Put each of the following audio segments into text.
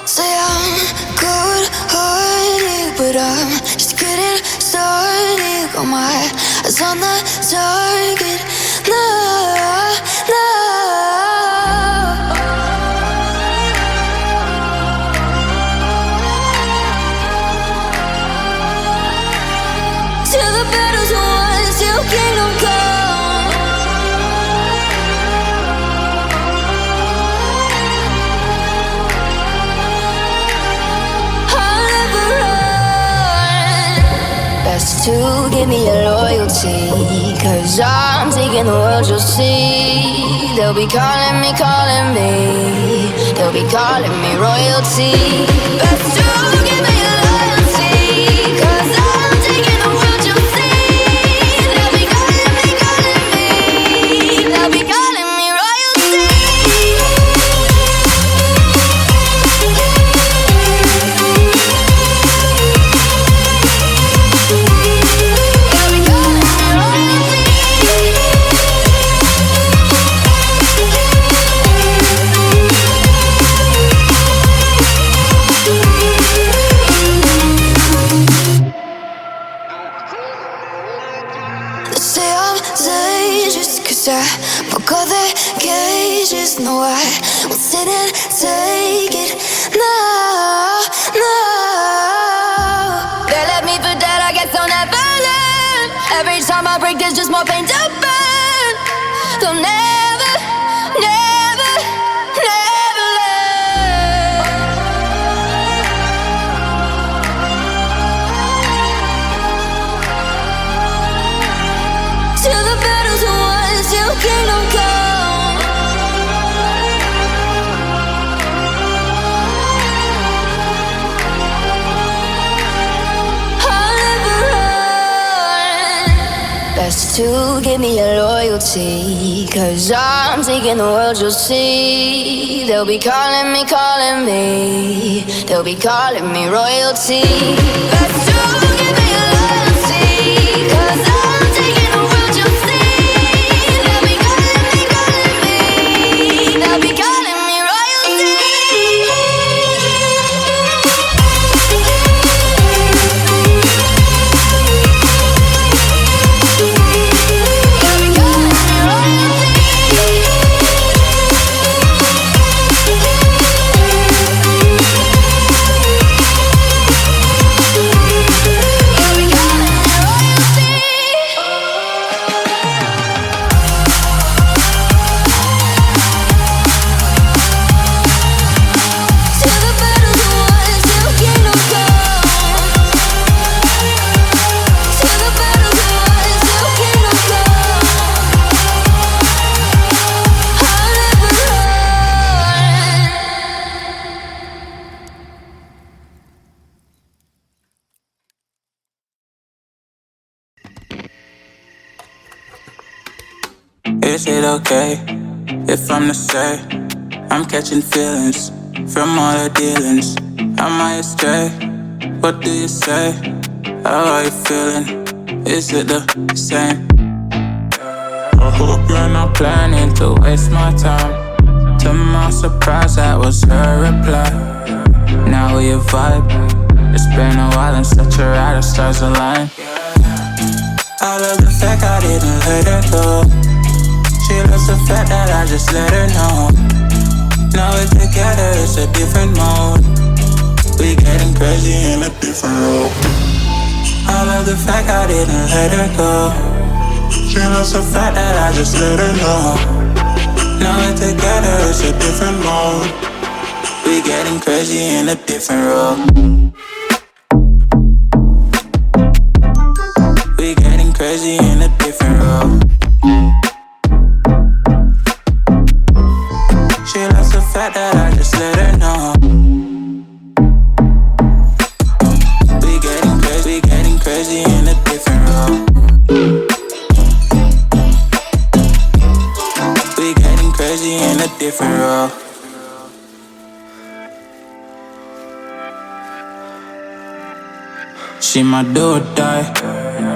Say I'm good-hearted, but I'm just getting started. Got my eyes on the target. No, no. Till the battle's won, till kingdom come. I'll never run. Best to give me your loyalty, 'cause I'm taking the world, you'll see. They'll be calling me, they'll be calling me royalty. Best to give me your loyalty, 'cause I'm taking the world, you'll see. They'll be calling me, they'll be calling me royalty. They say I'm dangerous 'cause I broke all their cages. No, I won't sit and take it. No, no. They left me for dead, I guess I'll never learn. Every time I break, there's just more pain to burn. They'll never, never, never learn. Till the battle's won, till kingdom come. I'll never run. Best to give me your loyalty, 'cause I'm taking the world, you'll see. They'll be calling me, they'll be calling me royalty. Best to give me your loyalty, 'cause I'm taking the world, you'll see. They'll be calling me, they'll be calling me royalty. Is it okay if I'm to say I'm catching feelings from all the dealings? Am I astray? What do you say? How are you feeling? Is it the same? I hope you're not planning to waste my time. To my surprise, that was her reply. Now we vibe. It's been a while and such a ride, the stars align. I love the fact I didn't let her go. She loves the fact that I just let her know. Now we're together, it's a different mode. We getting crazy in a different role. I love the fact I didn't let her go. She loves the fact that I just let her know. Now we're together, it's a different mode. We getting crazy in a different role. We getting crazy in a different role. She loves the fact that I just let her know. We getting crazy in a different role. We getting crazy in a different role. She my do or die,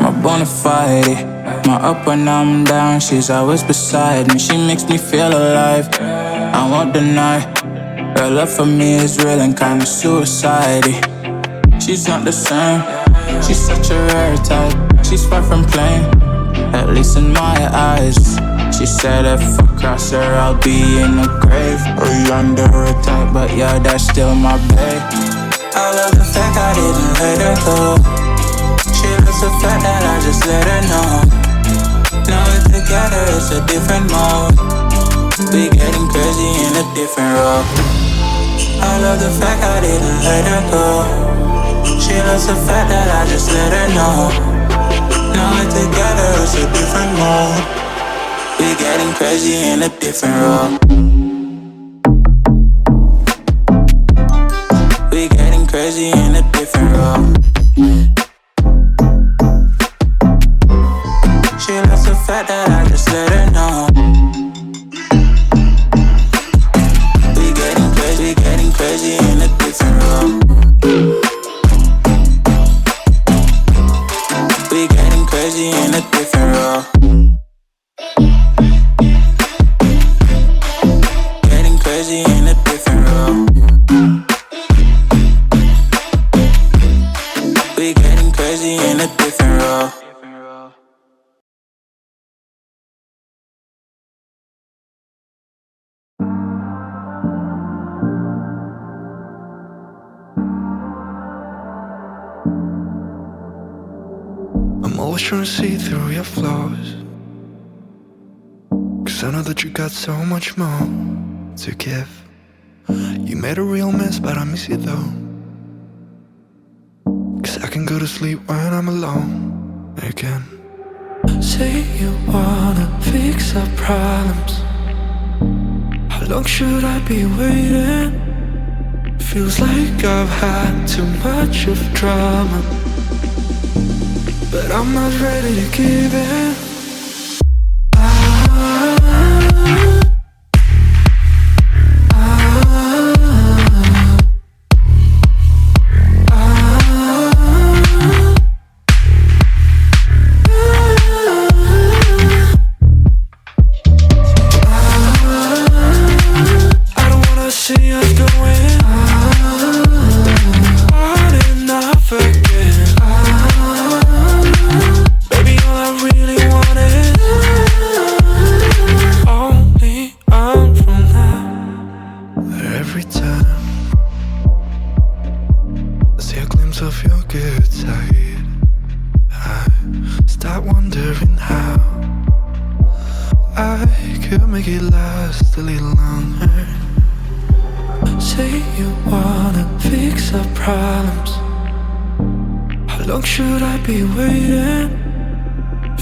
my bona fide. My up when I'm down, she's always beside me. She makes me feel alive, I won't deny. Her love for me is real and kinda suicide-y. She's not the same, she's such a rare type. She's far from plain, at least in my eyes. She said if I cross her, I'll be in the grave or under her type, but yeah, that's still my babe. I love the fact I didn't let her go. She loves the fact that I just let her know. Now we're together, it's a different mode. We getting crazy in a different role. I love the fact I didn't let her go. She loves the fact that I just let her know. Now we're together, it's a different mode. We getting crazy in a different role. We getting crazy in a different role. She loves the fact that I just let her know. We getting crazy in a different role. We getting crazy in a different role. Getting crazy in a different role. We getting crazy in a different role. I'm always trying to see through your flaws, 'cause I know that you got so much more to give. You made a real mess, but I miss you though, 'cause I can go to sleep when I'm alone again. Say you wanna fix our problems. How long should I be waiting? Feels like I've had too much of drama, but I'm not ready to give in.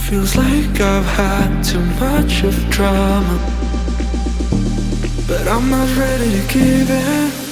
Feels like I've had too much of drama, but I'm not ready to give in.